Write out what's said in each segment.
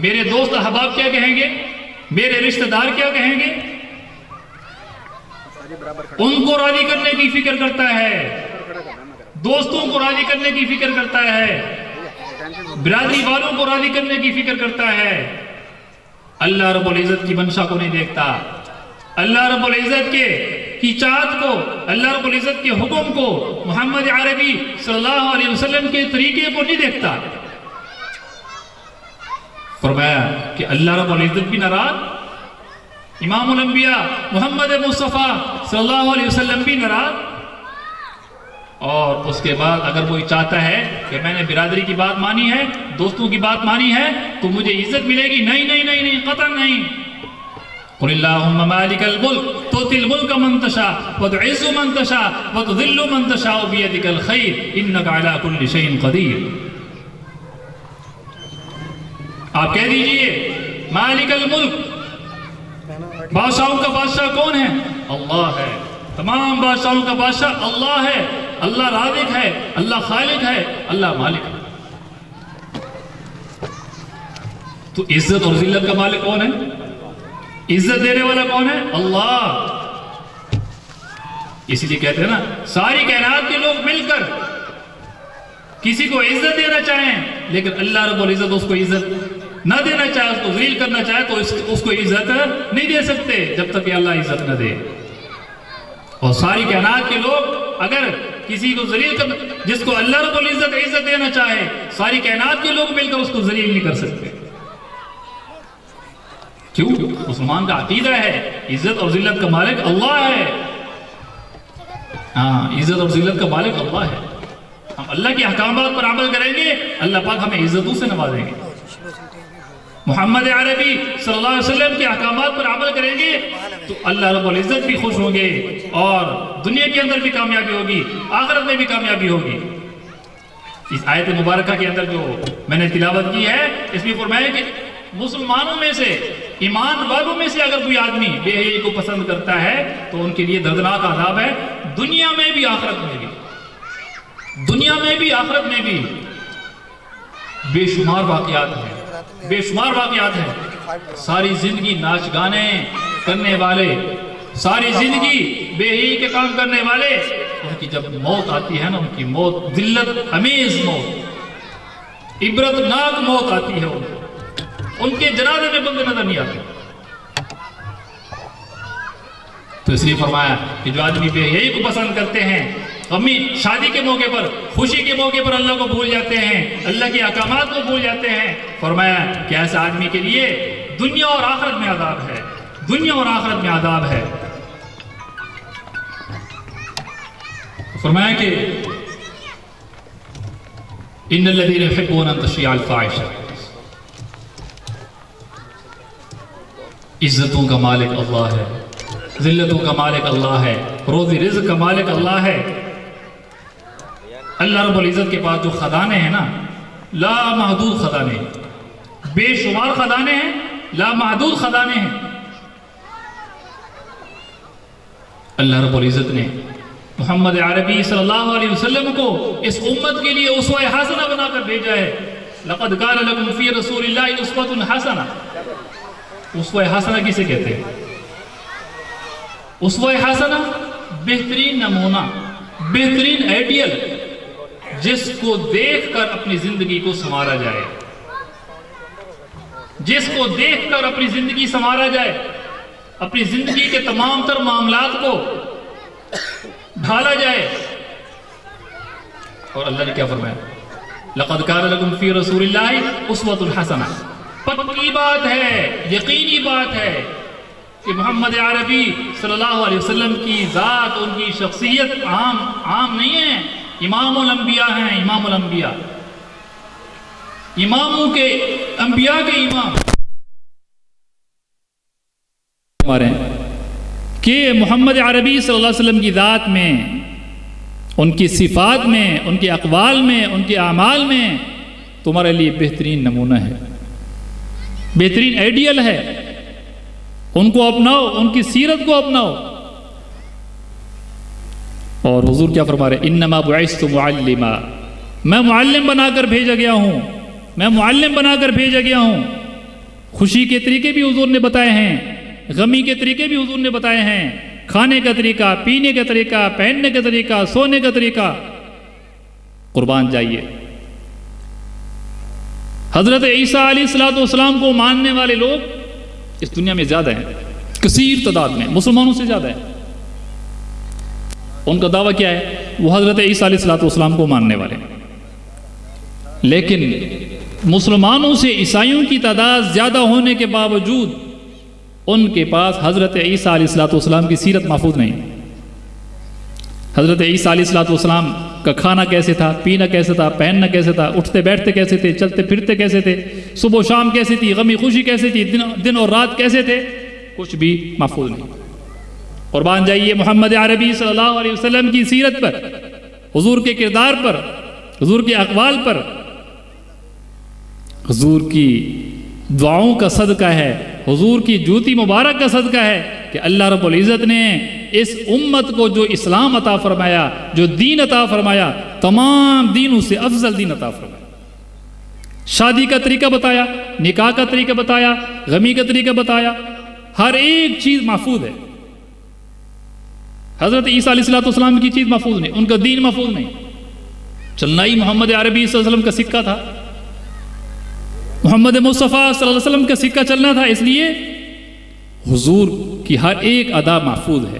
میرے دوست احباب کیا کہیں گے، میرے رشتہ دار کیا کہیں گے، ان کو راضی کرنے کی فکر کرتا ہے، دوستوں کو راضی کرنے کی فکر کرتا ہے، برادری والوں کو راضی کرنے کی فکر کرتا ہے۔ اللہ رب العزت کی منشا کو نہیں دیکھتا، اللہ رب العزت کی چاہت کو، اللہ رب العزت کے حکم کو، محمد عربی صلی اللہ علیہ وسلم کے طریقے کو نہیں دیکھتا۔ فرمایا کہ اللہ رب العزت بھی ناراض، امام الانبیاء محمد مصطفیٰ صلی اللہ علیہ وسلم بھی ناراض، اور اس کے بعد اگر کوئی چاہتا ہے کہ میں نے برادری کی بات مانی ہے، دوستوں کی بات مانی ہے تو مجھے عزت ملے گی، نہیں نہیں نہیں نہیں، قطعاً نہیں۔ قل اللہم مالک الملک تؤتی الملک من تشاء وتعز من تشاء وتذل من تشاء بیدک الخیر انک علی کل شیء قدیر۔ آپ کہہ دیجئے مالک الملک، بادشاہوں کا بادشاہ کون ہے؟ اللہ ہے، تمام بادشاہوں کا بادشاہ اللہ ہے، اللہ رازق ہے، اللہ خالق ہے، اللہ مالک ہے۔ تو عزت اور ذلت کا مالک کون ہے؟ عزت دینے والا کون ہے؟ اللہ۔ اسی لیے کہتے ہیں نا، ساری کائنات کے لوگ مل کر کسی کو عزت دینا چاہیں، لیکن اللہ رب العزت اس کو عزت نہ دینا چاہے، اس کو ذلیل کرنا چاہے تو اس کو عزت نہیں دے سکتے جب تک کہ اللہ عزت نہ دے۔ اور ساری کائنات کے لوگ اگر کسی کو ذلیل کرنا، جس کو اللہ رب العزت عزت دینا چاہے، ساری کائنات کے لوگ مل کر اس کو ذلیل نہیں کر سکتے۔ کیوں؟ مسلمان کا عقیدہ ہے عزت اور ذلت کا مالک اللہ ہے۔ ہاں، عزت اور ذلت کا مالک اللہ ہے۔ ہم اللہ کے احکامات پر عمل کریں گے، اللہ پاک ہمیں عزتوں سے نوازیں گے۔ محمد عربی صلی اللہ علیہ وسلم کے احکامات پر عمل کریں گے تو اللہ رب العزت بھی خوش ہوں گے، اور دنیا کے اندر بھی کامیابی ہوگی، آخرت میں بھی کامیابی ہوگی۔ اس آیت مبارکہ کے اندر جو میں نے تلاوت کی ہے، اس میں فرمایا کہ مسلمانوں میں سے، ایمان والوں میں سے اگر کوئی آدمی بے حیائی کو پسند کرتا ہے تو ان کے لیے دردناک عذاب ہے، دنیا میں بھی آخرت میں بھی، دنیا میں بھی آخرت میں بھی۔ بے شمار واقعات ہیں، بے شمار واقعات ہیں۔ ساری زندگی ناچ گانے کرنے والے، ساری زندگی بے حیائی کے کام کرنے والے، ان کی جب موت آتی ہے نا، ان کی موت ذلت امیز موت، عبرتناک موت آتی ہے، ان کے جنازے میں بندے نظر نہیں آتے۔ تو اس لیے فرمایا کہ جو آدمی بے حیائی کو پسند کرتے ہیں، غمی شادی کے موقع پر، خوشی کے موقع پر اللہ کو بھول جاتے ہیں، اللہ کے احکامات کو بھول جاتے ہیں، فرمایا کہ ایسے آدمی کے لیے دنیا اور آخرت میں عذاب ہے، دنیا اور آخرت میں عذاب ہے۔ فرمایا کہ ان الذين يحبون ان تشيع الفاحشة، عزتوں کا مالک اللہ ہے، ذلتوں کا مالک اللہ ہے، روزی رزق کا مالک اللہ ہے۔ اللہ رب العزت کے پاس جو خزانے ہیں نا، لا محدود خزانے، بے شمار خزانے ہیں، لا محدود خزانے ہیں۔ اللہ رب العزت نے محمد عربی صلی اللہ علیہ وسلم کو اس امت کے لیے اسوہ حسنہ بنا کر بھیجا ہے۔ لقد کان لکم فی رسول اللہ اسوۃ حسنہ۔ اسوہ حسنہ کسے کہتے ہیں؟ اسوہ حسنہ بہترین نمونہ، بہترین آئیڈیل، جس کو دیکھ کر اپنی زندگی کو سنوارا جائے، جس کو دیکھ کر اپنی زندگی سنوارا جائے، اپنی زندگی کے تمام تر معاملات کو ڈھالا جائے۔ اور اللہ نے کیا فرمایا؟ لقد کان لکم فی رسول اللہ اسوۃ حسنہ۔ پکی بات ہے، یقینی بات ہے کہ محمد عربی صلی اللہ علیہ وسلم کی ذات، ان کی شخصیت عام نہیں ہے، امام الانبیاء ہیں، امام الانبیاء، اماموں کے، انبیاء کے امام ہمارے ہیں کہ محمد عربی صلی اللہ علیہ وسلم کی ذات میں، ان کی صفات میں، ان کے اقوال میں، ان کے اعمال میں تمہارے لیے بہترین نمونہ ہے، بہترین آئیڈیل ہے۔ ان کو اپناؤ، ان کی سیرت کو اپناؤ۔ اور حضور کیا فرما رہے؟ انما بعثت معلما، میں معلم بنا کر بھیجا گیا ہوں، میں معلم بنا کر بھیجا گیا ہوں۔ خوشی کے طریقے بھی حضور نے بتائے ہیں، غمی کے طریقے بھی حضور نے بتائے ہیں، کھانے کا طریقہ، پینے کا طریقہ، پہننے کا طریقہ، سونے کا طریقہ۔ قربان جائیے، حضرت عیسیٰ علیہ السلام کو ماننے والے لوگ اس دنیا میں زیادہ ہیں، کثیر تعداد میں، مسلمانوں سے زیادہ ہیں۔ ان کا دعویٰ کیا ہے؟ وہ حضرت عیسیٰ علیہ السلام کو ماننے والے ہیں، لیکن مسلمانوں سے عیسائیوں کی تعداد زیادہ ہونے کے باوجود ان کے پاس حضرت عیسیٰ علیہ السلام کی سیرت محفوظ نہیں۔ حضرت عیسیٰ علیہ السلام کا کھانا کیسے تھا، پینا کیسے تھا، پہننا کیسے تھا، اٹھتے بیٹھتے کیسے تھے، چلتے پھرتے کیسے تھے، صبح و شام کیسے تھی، غمی خوشی کیسے تھی، دن اور رات کیسے تھے، کچھ بھی محفوظ نہیں۔ قربان جائیے محمد عربی صلی اللہ علیہ وسلم کی سیرت پر، حضور کے کردار پر، حضور کے اقوال پر، حضور کی دعاؤں کا صدقہ ہے، حضور کی جوتی مبارک کا صدقہ ہے کہ اللہ رب العزت نے اس امت کو جو اسلام عطا فرمایا، جو دین عطا فرمایا، تمام دینوں سے افضل دین عطا فرمایا۔ شادی کا طریقہ بتایا، نکاح کا طریقہ بتایا، غمی کا طریقہ بتایا، ہر ایک چیز محفوظ ہے۔ حضرت عیسیٰ علیہ السلام کی چیز محفوظ نہیں، ان کا دین محفوظ نہیں۔ چلنا ہی محمد عربی صلی اللہ علیہ وسلم کا سکہ تھا، محمد مصطفیٰ صلی اللہ علیہ وسلم کا سکہ چلنا تھا، اس لیے حضور کی ہر ایک ادا محفوظ ہے۔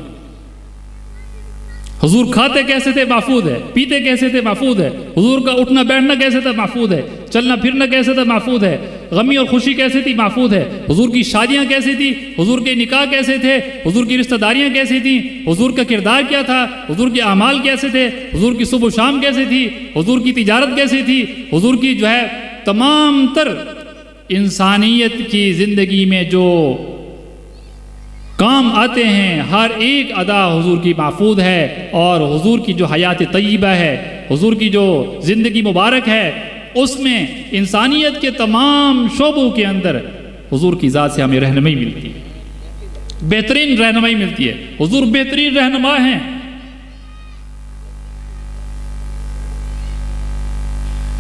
حضور کھاتے کیسے تھے محفوظ ہے، پیتے کیسے تھے محفوظ ہے، حضور کا اٹھنا بیٹھنا کیسے تھا محفوظ ہے، چلنا پھرنا کیسے تھا محفوظ ہے، غمی اور خوشی کیسے تھی محفوظ ہے، حضور کی شادیاں کیسے تھی، حضور کے نکاح کیسے تھے، حضور کی رشتہ داریاں کیسی تھیں، حضور کا کردار کیا تھا، حضور کے اعمال کیسے تھے، حضور کی صبح و شام کیسے تھی، حضور کی تجارت کیسی تھی، حضور کی جو ہے تمام تر انسانیت کی زندگی میں جو کام آتے ہیں ہر ایک ادا حضور کی محفوظ ہے، اور حضور کی جو حیات طیبہ ہے، حضور کی جو زندگی مبارک ہے، اس میں انسانیت کے تمام شعبوں کے اندر حضور کی ذات سے ہمیں رہنمائی ملتی ہے، بہترین رہنمائی ملتی ہے۔ حضور بہترین رہنما ہیں۔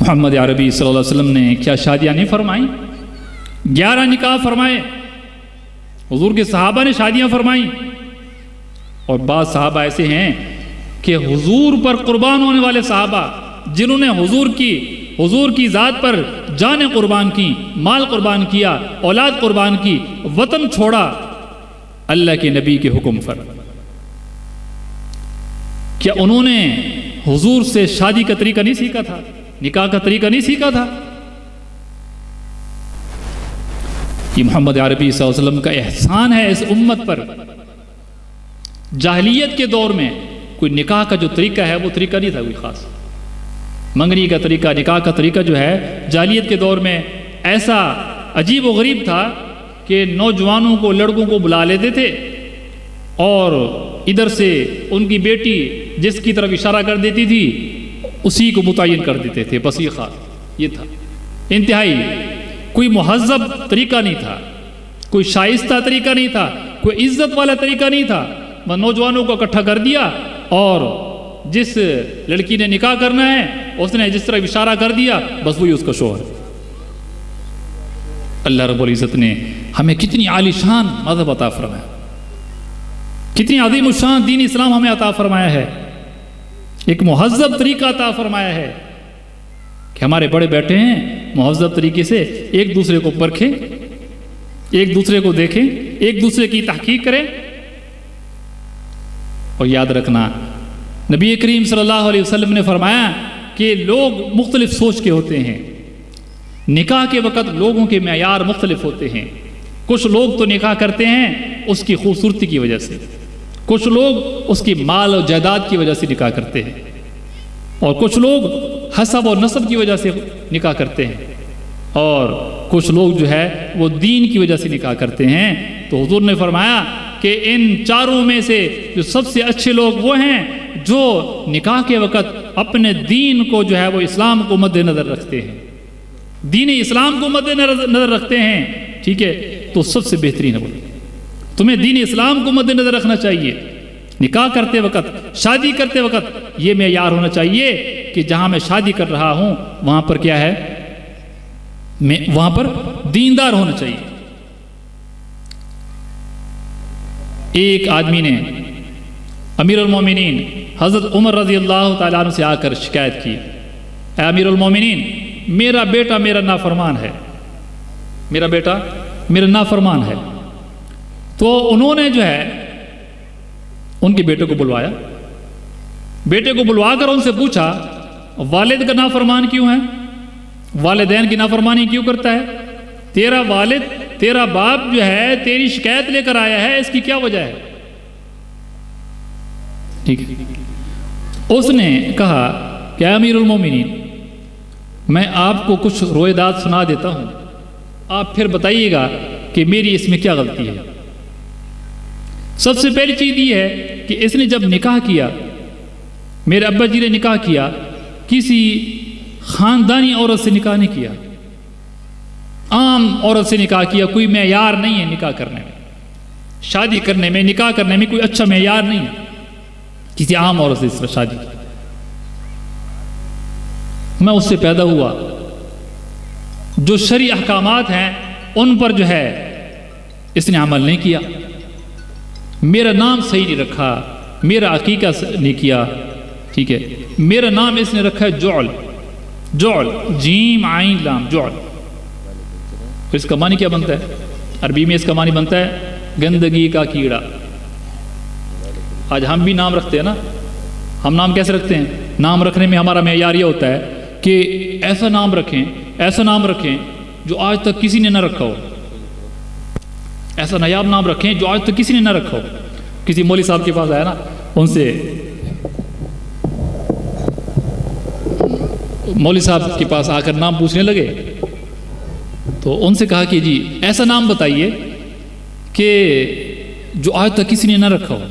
محمد عربی صلی اللہ علیہ وسلم نے کیا شادیاں نہیں فرمائیں؟ 11 نکاح فرمائے، حضور کے صحابہ نے شادیاں فرمائیں، اور بعض صحابہ ایسے ہیں کہ حضور پر قربان ہونے والے صحابہ، جنہوں نے حضور کی ذات پر جانیں قربان کی، مال قربان کیا، اولاد قربان کی، وطن چھوڑا اللہ کے نبی کے حکم پر۔ کیا انہوں نے حضور سے شادی کا طریقہ نہیں سیکھا تھا، نکاح کا طریقہ نہیں سیکھا تھا؟ یہ محمد عربی صلی اللہ علیہ وسلم کا احسان ہے اس امت پر۔ جاہلیت کے دور میں کوئی نکاح کا جو طریقہ ہے وہ طریقہ نہیں تھا کوئی خاص، منگنی کا طریقہ، نکاح کا طریقہ جو ہے جاہلیت کے دور میں ایسا عجیب و غریب تھا کہ نوجوانوں کو، لڑکوں کو بلا لیتے تھے، اور ادھر سے ان کی بیٹی جس کی طرف اشارہ کر دیتی تھی اسی کو متعین کر دیتے تھے، بس یہ خاص یہ تھا۔ انتہائی کوئی مہذب طریقہ نہیں تھا، کوئی شائستہ طریقہ نہیں تھا، کوئی عزت والا طریقہ نہیں تھا۔ وہ نوجوانوں کو اکٹھا کر دیا، اور جس لڑکی نے نکاح کرنا ہے اس نے جس طرح اشارہ کر دیا بس وہی اس کا شوہر۔ اللہ رب العزت نے ہمیں کتنی عالی شان مذہب عطا فرمایا، کتنی عظیم الشان دین اسلام ہمیں عطا فرمایا ہے، ایک مہذب طریقہ عطا فرمایا ہے کہ ہمارے بڑے بیٹھے ہیں مہذب طریقے سے ایک دوسرے کو پرکھیں، ایک دوسرے کو دیکھیں، ایک دوسرے کی تحقیق کریں۔ اور یاد رکھنا نبی کریم صلی اللہ علیہ وسلم نے فرمایا کہ لوگ مختلف سوچ کے ہوتے ہیں، نکاح کے وقت لوگوں کے معیار مختلف ہوتے ہیں۔ کچھ لوگ تو نکاح کرتے ہیں اس کی خوبصورتی کی وجہ سے، کچھ لوگ اس کی مال اور جائیداد کی وجہ سے نکاح کرتے ہیں، اور کچھ لوگ حسب اور نسب کی وجہ سے نکاح کرتے ہیں، اور کچھ لوگ جو ہے وہ دین کی وجہ سے نکاح کرتے ہیں۔ تو حضور نے فرمایا کہ ان چاروں میں سے جو سب سے اچھے لوگ وہ ہیں جو نکاح کے وقت اپنے دین کو جو ہے وہ اسلام کو مد نظر رکھتے ہیں، دین اسلام کو مد نظر رکھتے ہیں، ٹھیک ہے؟ تو سب سے بہترین ہے، تمہیں دین اسلام کو مد نظر رکھنا چاہیے۔ نکاح کرتے وقت، شادی کرتے وقت یہ معیار ہونا چاہیے کہ جہاں میں شادی کر رہا ہوں وہاں پر کیا ہے، وہاں پر دیندار ہونا چاہیے، ایک آدمی نے امیر المومنین حضرت عمر رضی اللہ تعالیٰ عنہ سے آ کر شکایت کی، اے امیر المومنین، میرا بیٹا میرا نافرمان ہے، میرا بیٹا میرا نافرمان ہے۔ تو انہوں نے جو ہے ان کے بیٹے کو بلوایا، بیٹے کو بلوا کر ان سے پوچھا والد کا نافرمان کیوں ہے، والدین کی نافرمانی کیوں کرتا ہے؟ تیرا والد تیرا باپ جو ہے تیری شکایت لے کر آیا ہے، اس کی کیا وجہ ہے؟ ٹھیک ہے، اس نے کہا کہ امیر المومنین، میں آپ کو کچھ روایات سنا دیتا ہوں، آپ پھر بتائیے گا کہ میری اس میں کیا غلطی ہے۔ سب سے پہلی چیز یہ ہے کہ اس نے جب نکاح کیا، میرے ابا جی نے نکاح کیا، کسی خاندانی عورت سے نکاح نہیں کیا، عام عورت سے نکاح کیا۔ کوئی معیار نہیں ہے نکاح کرنے میں، شادی کرنے میں، نکاح کرنے میں کوئی اچھا معیار نہیں ہے کسی عام عورت سے اس طرح شادی۔ میں اس سے پیدا ہوا، جو شرعی احکامات ہیں ان پر جو ہے اس نے عمل نہیں کیا، میرا نام صحیح نہیں رکھا، میرا عقیقہ نہیں کیا، ٹھیک ہے، میرا نام اس نے رکھا ہے جعل، جعل جیم عین لام، جعل۔ اس کا معنی کیا بنتا ہے؟ عربی میں اس کا معنی بنتا ہے گندگی کا کیڑا۔ آج ہم بھی نام رکھتے ہیں نا، ہم نام کیسے رکھتے ہیں؟ نام رکھنے میں ہمارا معیار یہ ہوتا ہے کہ ایسا نام رکھیں، ایسا نام رکھیں جو آج تک کسی نے نہ رکھا ہو، ایسا نایاب نام رکھیں جو آج تک کسی نے نہ رکھا ہو۔ کسی مولوی صاحب کے پاس آیا نا، ان سے مولوی صاحب کے پاس آ کر نام پوچھنے لگے، تو ان سے کہا کہ جی ایسا نام بتائیے کہ جو آج تک کسی نے نہ رکھا ہو۔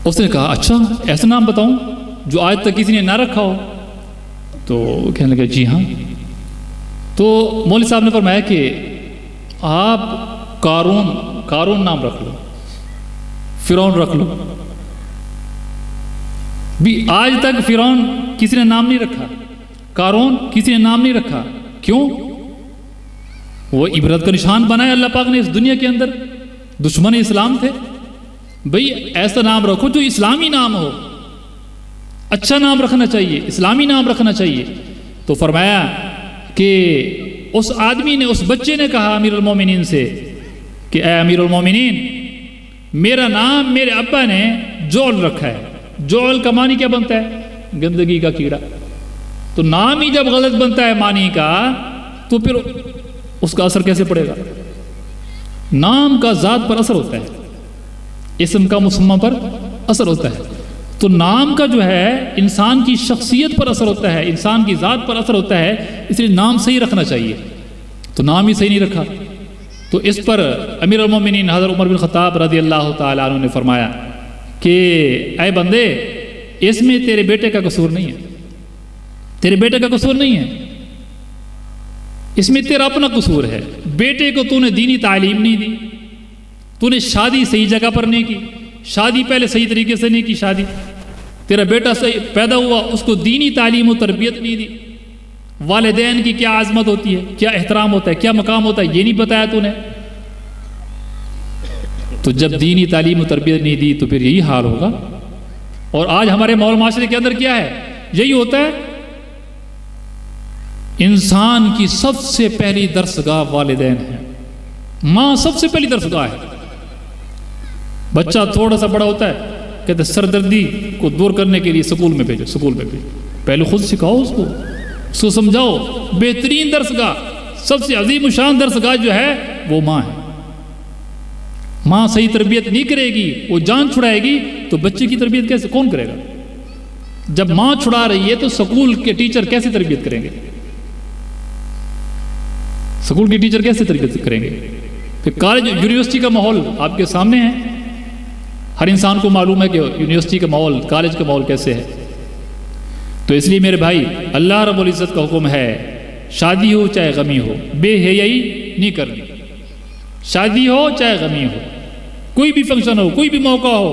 اس نے کہا اچھا ایسا نام بتاؤں جو آج تک کسی نے نہ رکھا ہو؟ تو کہنے لگا جی ہاں۔ تو مولوی صاحب نے فرمایا کہ آپ قارون نام رکھ لو، فرعون رکھ لو۔ بھی آج تک فرعون کسی نے نام نہیں رکھا، قارون کسی نے نام نہیں رکھا، کیوں؟ وہ عبرت کا نشان بنایا اللہ پاک نے اس دنیا کے اندر، دشمن اسلام تھے۔ بھئی ایسا نام رکھو جو اسلامی نام ہو، اچھا نام رکھنا چاہیے، اسلامی نام رکھنا چاہیے۔ تو فرمایا کہ اس آدمی نے، اس بچے نے کہا امیر المومنین سے کہ اے امیر المومنین، میرا نام میرے ابا نے جعل رکھا ہے۔ جعل کا معنی کیا بنتا ہے؟ گندگی کا کیڑا۔ تو نام ہی جب غلط بنتا ہے معنی کا، تو پھر اس کا اثر کیسے پڑے گا؟ نام کا ذات پر اثر ہوتا ہے، اسم کا مسمى پر اثر ہوتا ہے۔ تو نام کا جو ہے انسان کی شخصیت پر اثر ہوتا ہے، انسان کی ذات پر اثر ہوتا ہے، اس لیے نام صحیح رکھنا چاہیے۔ تو نام ہی صحیح نہیں رکھا، تو اس پر امیر المومنین حضرت عمر بن خطاب رضی اللہ تعالیٰ عنہ نے فرمایا کہ اے بندے، اس میں تیرے بیٹے کا قصور نہیں ہے، تیرے بیٹے کا قصور نہیں ہے، اس میں تیرا اپنا قصور ہے۔ بیٹے کو تو نے دینی تعلیم نہیں دی، تو نے شادی صحیح جگہ پر نہیں کی، شادی پہلے صحیح طریقے سے نہیں کی، شادی تیرا بیٹا صحیح پیدا ہوا، اس کو دینی تعلیم و تربیت نہیں دی، والدین کی کیا عظمت ہوتی ہے، کیا احترام ہوتا ہے، کیا مقام ہوتا ہے، یہ نہیں بتایا تو نے۔ تو جب دینی تعلیم و تربیت نہیں دی تو پھر یہی حال ہوگا۔ اور آج ہمارے ماحول معاشرے کے اندر کیا ہے؟ یہی ہوتا ہے، انسان کی سب سے پہلی درسگاہ والدین ہے، ماں سب سے پہلی درسگاہ ہے۔ بچہ تھوڑا سا بڑا ہوتا ہے، کہتے سردردی کو دور کرنے کے لیے سکول میں بھیجو، سکول میں بھیجو، پہلے خود سکھاؤ اس کو سمجھاؤ۔ بہترین درسگاہ، سب سے عظیم شان درسگاہ جو ہے وہ ماں ہے۔ ماں صحیح تربیت نہیں کرے گی، وہ جان چھڑائے گی، تو بچے کی تربیت کیسے کون کرے گا؟ جب ماں چھڑا رہی ہے تو سکول کے ٹیچر کیسے تربیت کریں گے؟ سکول کے ٹیچر کیسے تربیت کریں گے؟ پھر کالج یونیورسٹی کا ماحول آپ کے سامنے ہے، ہر انسان کو معلوم ہے کہ یونیورسٹی کا ماحول، کالج کا ماحول کیسے ہے۔ تو اس لیے میرے بھائی، اللہ رب العزت کا حکم ہے، شادی ہو چاہے غمی ہو، بے حیائی نہیں کرنی، شادی ہو چاہے غمی ہو، کوئی بھی فنکشن ہو، کوئی بھی موقع ہو،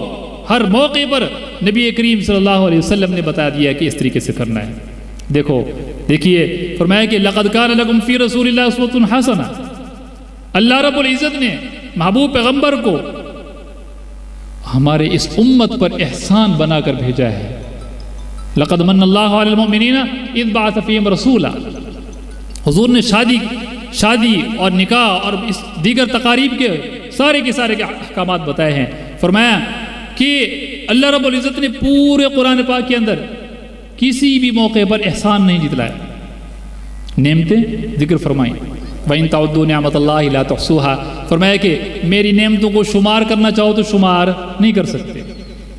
ہر موقع پر نبی کریم صلی اللہ علیہ وسلم نے بتا دیا کہ اس طریقے سے کرنا ہے۔ دیکھیے فرمایا کہ لَقَدْ كَانَ لَكُمْ فِي رَسُولِ اللَّهِ أُسْوَةٌ حَسَنَةٌ، اللہ رب العزت نے محبوب پیغمبر کو ہمارے اس امت پر احسان بنا کر بھیجا ہے۔ لقد من اللہ علی المؤمنین اذ بعث فیہم رسولا۔ حضور نے شادی اور نکاح اور اس دیگر تقاریب کے سارے احکامات بتائے ہیں۔ فرمایا کہ اللہ رب العزت نے پورے قرآن پاک کے اندر کسی بھی موقع پر احسان نہیں جتلایا، نعمتیں ذکر فرمائیں۔ وَإِن تَعُدُّوا نِعْمَةَ اللَّهِ لَا تُحْصُوهَا، فرمایا کہ میری نعمتوں کو شمار کرنا چاہو تو شمار نہیں کر سکتے۔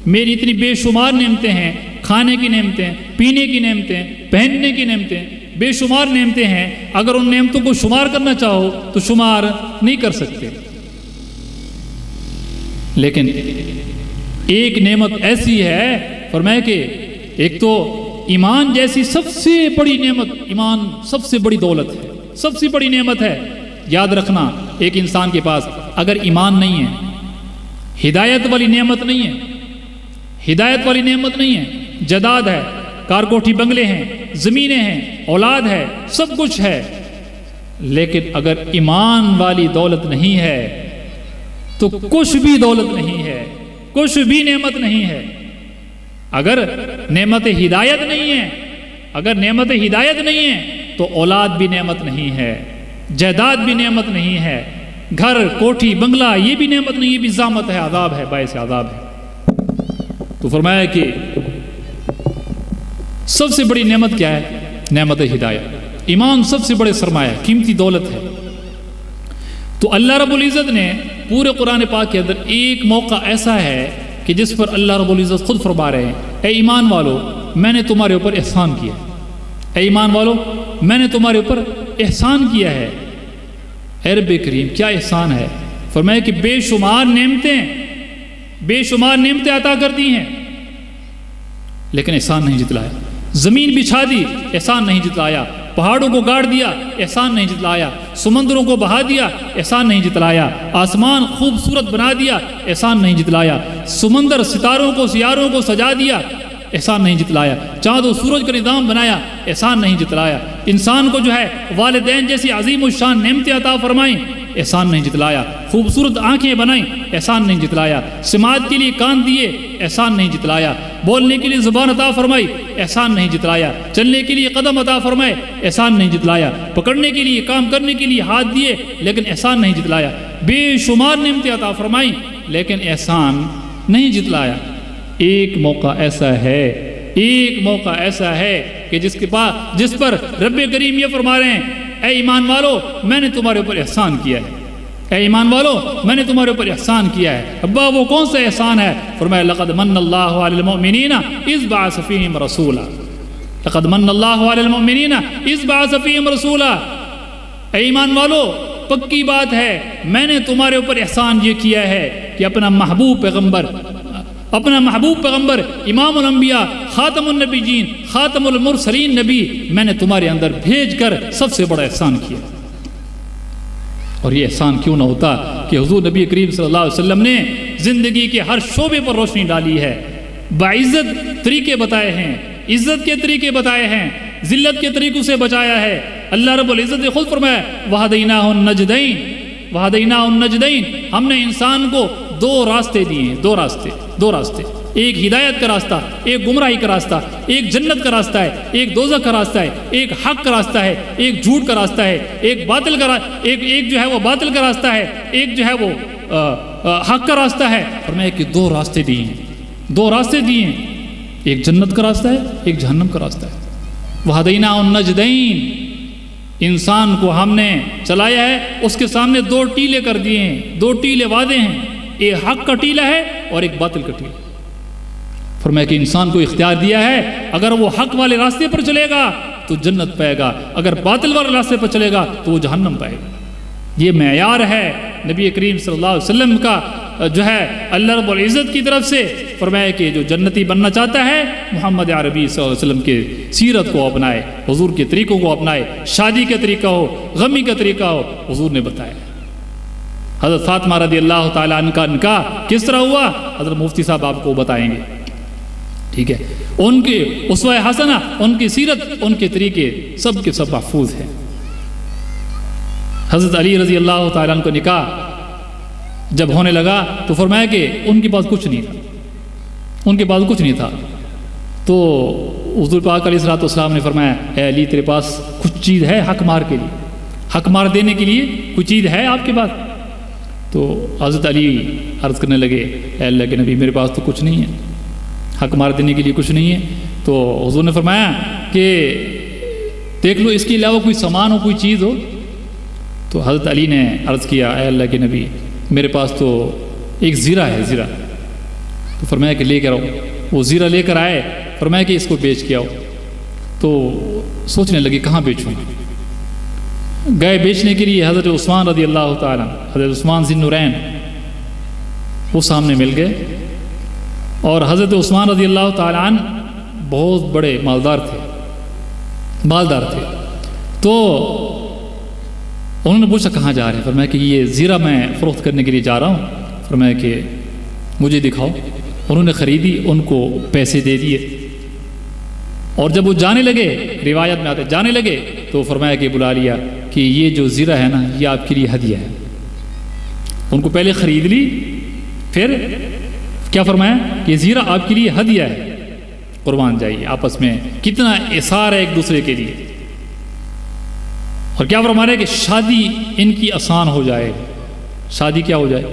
میری اتنی بے شمار نعمتیں ہیں، کھانے کی نعمتیں، پینے کی نعمتیں، پہننے کی نعمتیں، بے شمار نعمتیں ہیں، اگر ان نعمتوں کو شمار کرنا چاہو تو شمار نہیں کر سکتے۔ لیکن ایک نعمت ایسی ہے، فرمایا کہ ایک تو ایمان جیسی سب سے بڑی نعمت، ایمان سب سے بڑی دولت ہے، سب سے بڑی نعمت ہے۔ یاد رکھنا، ایک انسان کے پاس اگر ایمان نہیں ہے، ہدایت والی نعمت نہیں ہے، ہدایت والی نعمت نہیں ہے، جائیداد ہے، کار کوٹھی بنگلے ہیں، زمینیں ہیں، اولاد ہے، سب کچھ ہے، لیکن اگر ایمان والی دولت نہیں ہے تو کچھ بھی دولت نہیں ہے، کچھ بھی نعمت نہیں ہے۔ اگر نعمت ہدایت نہیں ہے، اگر نعمت ہدایت نہیں ہے تو اولاد بھی نعمت نہیں ہے، جائیداد بھی نعمت نہیں ہے، گھر کوٹھی بنگلہ یہ بھی نعمت نہیں، یہ بھی زامت ہے، عذاب ہے، باعث عذاب ہے۔ تو فرمایا کہ سب سے بڑی نعمت کیا ہے؟ نعمت ہدایت۔ ایمان سب سے بڑے سرمایہ، قیمتی دولت ہے۔ تو اللہ رب العزت نے پورے قرآن پاک کے اندر ایک موقع ایسا ہے کہ جس پر اللہ رب العزت خود فرما رہے ہیں، اے ایمان والو میں نے تمہارے اوپر احسان کیا ہے، اے ایمان والو میں نے تمہارے اوپر احسان کیا ہے۔ اے رب کریم کیا احسان ہے؟ فرمایا کہ بے شمار نعمتیں عطا کر دی ہیں، لیکن احسان نہیں جتلایا۔ زمین بچھا دی، احسان نہیں جتلایا۔ پہاڑوں کو گاڑ دیا، احسان نہیں جتلایا۔ سمندروں کو بہا دیا، احسان نہیں جتلایا۔ آسمان خوبصورت بنا دیا، احسان نہیں جتلایا۔ سمندر ستاروں کو سیاروں کو سجا دیا، احسان نہیں جتلایا۔ چاند و سورج کا نظام بنایا، احسان نہیں جتلایا۔ انسان کو جو ہے والدین جیسی عظیم الشان نعمتیں عطا فرمائیں، احسان نہیں جتلایا۔ خوبصورت آنکھیں بنائیں، احسان نہیں جتلایا۔ سماعت کے لیے کان دیے، احسان نہیں جتلایا۔ بولنے کے لیے زبان عطا فرمائی، احسان نہیں جتلایا۔ چلنے کے لیے قدم عطا فرمائے، احسان نہیں جتلایا۔ پکڑنے کے لیے، کام کرنے کے لیے ہاتھ دیے، لیکن احسان نہیں جتلایا۔ بے شمار نعمتیں عطا فرمائیں، لیکن احسان نہیں جتلایا۔ ایک موقع ایسا ہے کہ جس پر رب کریم یہ فرما رہے ہیں، اے ایمان والو میں نے تمہارے اوپر احسان کیا ہے، اے ایمان والو میں نے تمہارے اوپر احسان کیا ہے۔ ابا وہ کون سا احسان ہے؟ فرمایا لقد من اللہ علی المؤمنین اذ بعث فیہم رسولا، لقد من اللہ علی المؤمنین اذ بعث فیہم رسولا۔ اے ایمان والو پکی بات ہے، میں نے تمہارے اوپر احسان یہ کیا ہے کہ اپنا محبوب پیغمبر امام الانبیاء خاتم النبیین خاتم المرسلین نبی میں نے تمہارے اندر بھیج کر سب سے بڑا احسان کیا۔ اور یہ احسان کیوں نہ ہوتا کہ حضور نبی کریم صلی اللہ علیہ وسلم نے زندگی کے ہر شعبے پر روشنی ڈالی ہے، باعزت طریقے بتائے ہیں، عزت کے طریقے بتائے ہیں، ذلت کے طریقوں سے بچایا ہے۔ اللہ رب العزت نے خود فرمایا وَهَدَيْنَاهُ النَّجْدَيْنِ، ہم نے انسان کو دو راستے دیے ہیں، دو راستے، ایک ہدایت کا راستہ، ایک گمراہی کا راستہ، ایک جنت کا راستہ ہے، ایک دوزخ کا راستہ ہے، ایک حق کا راستہ ہے، ایک جھوٹ کا راستہ ہے، ایک باطل کا ایک جو ہے وہ باطل کا راستہ ہے، ایک جو ہے وہ حق کا راستہ ہے۔ اور میں کہ دو راستے دیے ہیں، ایک جنت کا راستہ ہے، ایک جہنم کا راستہ ہے۔ وَهَدَيْنَاهُ النَّجْدَيْنِ، انسان کو ہم نے چلایا ہے، اس کے سامنے دو ٹیلے کر دیے ہیں، دو ٹیلے وعدے ہیں، ایک حق کا ٹیلا ہے اور ایک باطل کا ٹیلا۔ فرمایا کہ انسان کو اختیار دیا ہے، اگر وہ حق والے راستے پر چلے گا تو جنت پائے گا، اگر باطل والے راستے پر چلے گا تو وہ جہنم پائے گا۔ یہ معیار ہے نبی کریم صلی اللہ علیہ وسلم کا جو ہے اللہ رب العزت کی طرف سے۔ فرمایا کہ جو جنتی بننا چاہتا ہے محمد عربی صلی اللہ علیہ وسلم کے سیرت کو اپنائے، حضور کے طریقوں کو اپنائے، شادی کا طریقہ ہو، غمی کا طریقہ ہو، حضور نے بتایا۔ حضرت فاطمہ رضی اللہ تعالیٰ عنہ کا نکاح کس طرح ہوا، حضرت مفتی صاحب آپ کو بتائیں گے، ٹھیک ہے۔ ان کے اسوہ حسنہ، ان کی سیرت، ان کے طریقے سب کے سب محفوظ ہیں۔ حضرت علی رضی اللہ تعالیٰ عنہ کا نکاح جب ہونے لگا تو فرمایا کہ ان کے پاس کچھ نہیں تھا، ان کے پاس کچھ نہیں تھا. تو حضور پاک علیہ الصلوۃ والسلام نے فرمایا اے علی تیرے پاس کچھ چیز ہے حق مار کے لیے، حق مار دینے کے لیے کوئی چیز ہے آپ کے پاس؟ تو حضرت علی عرض کرنے لگے اے اللہ کے نبی میرے پاس تو کچھ نہیں ہے، حق مار دینے کے لیے کچھ نہیں ہے. تو حضور نے فرمایا کہ دیکھ لو اس کے علاوہ کوئی سامان ہو، کوئی چیز ہو. تو حضرت علی نے عرض کیا اے اللہ کے نبی میرے پاس تو ایک زیرہ ہے، زیرہ. تو فرمایا کہ لے کر آؤ. وہ زیرہ لے کر آئے، فرمایا کہ اس کو بیچ کے آؤ. تو سوچنے لگے کہاں بیچوں. گئے بیچنے کے لیے حضرت عثمان رضی اللہ تعالیٰ، حضرت عثمان ذی النورین وہ سامنے مل گئے. اور حضرت عثمان رضی اللہ تعالیٰ عنہ بہت بڑے مالدار تھے. تو انہوں نے پوچھا کہاں جا رہے ہیں؟ فرمایا کہ یہ زیرہ میں فروخت کرنے کے لیے جا رہا ہوں. فرمایا کہ مجھے دکھاؤ. انہوں نے خریدی، ان کو پیسے دے دیے. اور جب وہ جانے لگے، روایت میں آتے جانے لگے، تو فرمایا کہ بلا لیا کہ یہ جو زیرہ ہے نا یہ آپ کے لیے ہدیہ ہے. ان کو پہلے خرید لی، پھر کیا فرمایا کہ زیرہ آپ کے لیے ہدیہ ہے، قربان جائیے. آپس میں کتنا اثار ہے ایک دوسرے کے لیے. اور کیا فرما رہے کہ شادی ان کی آسان ہو جائے، شادی کیا ہو جائے؟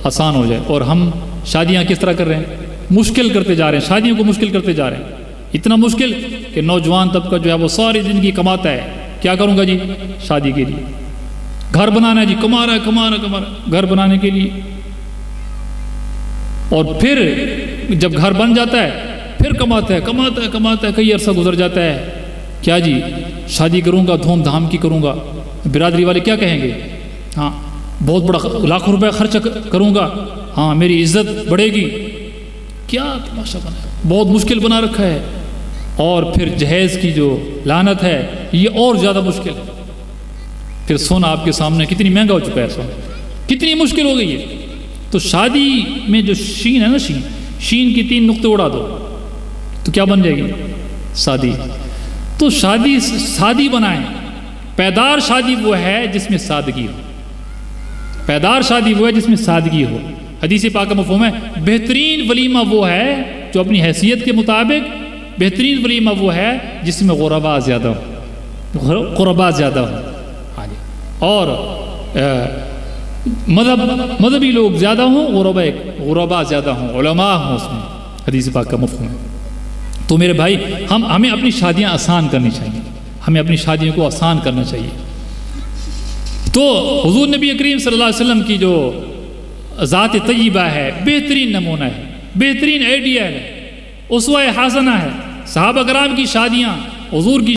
آسان ہو جائے. اور ہم شادیاں کس طرح کر رہے ہیں؟ مشکل کرتے جا رہے ہیں، شادیوں کو مشکل کرتے جا رہے ہیں. اتنا مشکل کہ نوجوان طبقہ جو ہے وہ ساری زندگی کماتا ہے. کیا کروں گا جی؟ شادی کے لیے. گھر بنانا ہے جی، کما رہا گھر بنانے کے لیے. اور پھر جب گھر بن جاتا ہے پھر کماتا ہے، کئی عرصہ گزر جاتا ہے. کیا جی شادی کروں گا، دھوم دھام کی کروں گا، برادری والے کیا کہیں گے؟ ہاں بہت بڑا لاکھوں روپے خرچ کروں گا، ہاں میری عزت بڑھے گی. کیا تماشا بنا، بہت مشکل بنا رکھا ہے. اور پھر جہیز کی جو لعنت ہے یہ اور زیادہ مشکل ہے. پھر سونا آپ کے سامنے کتنی مہنگا ہو چکا ہے، سونا کتنی مشکل ہو گئی ہے. تو شادی میں جو شین ہے نا، شین کی 3 نقطے اڑا دو تو کیا بن جائے گی؟ شادی. تو شادی بنائیں. پائیدار شادی وہ ہے جس میں سادگی ہو. پائیدار شادی وہ ہے جس میں سادگی ہو. حدیث پاک کا مفہوم ہے بہترین ولیمہ وہ ہے جو اپنی حیثیت کے مطابق، بہترین ولیمہ وہ ہے جس میں غرباء زیادہ ہو. اور مذہبی لوگ زیادہ ہوں، غرباء زیادہ ہوں، علماء ہوں اس میں. حدیث پاک کا مفہوم ہے. تو میرے بھائی ہمیں اپنی شادیاں آسان کرنی چاہیے، ہمیں اپنی شادیوں کو آسان کرنا چاہیے. تو حضور نبی کریم صلی اللہ علیہ وسلم کی جو ذات طیبہ ہے، بہترین نمونہ ہے، بہترین آئیڈیا ہے، اسوہ حسنہ ہے. صحابہ کرام کی شادیاں، حضور کی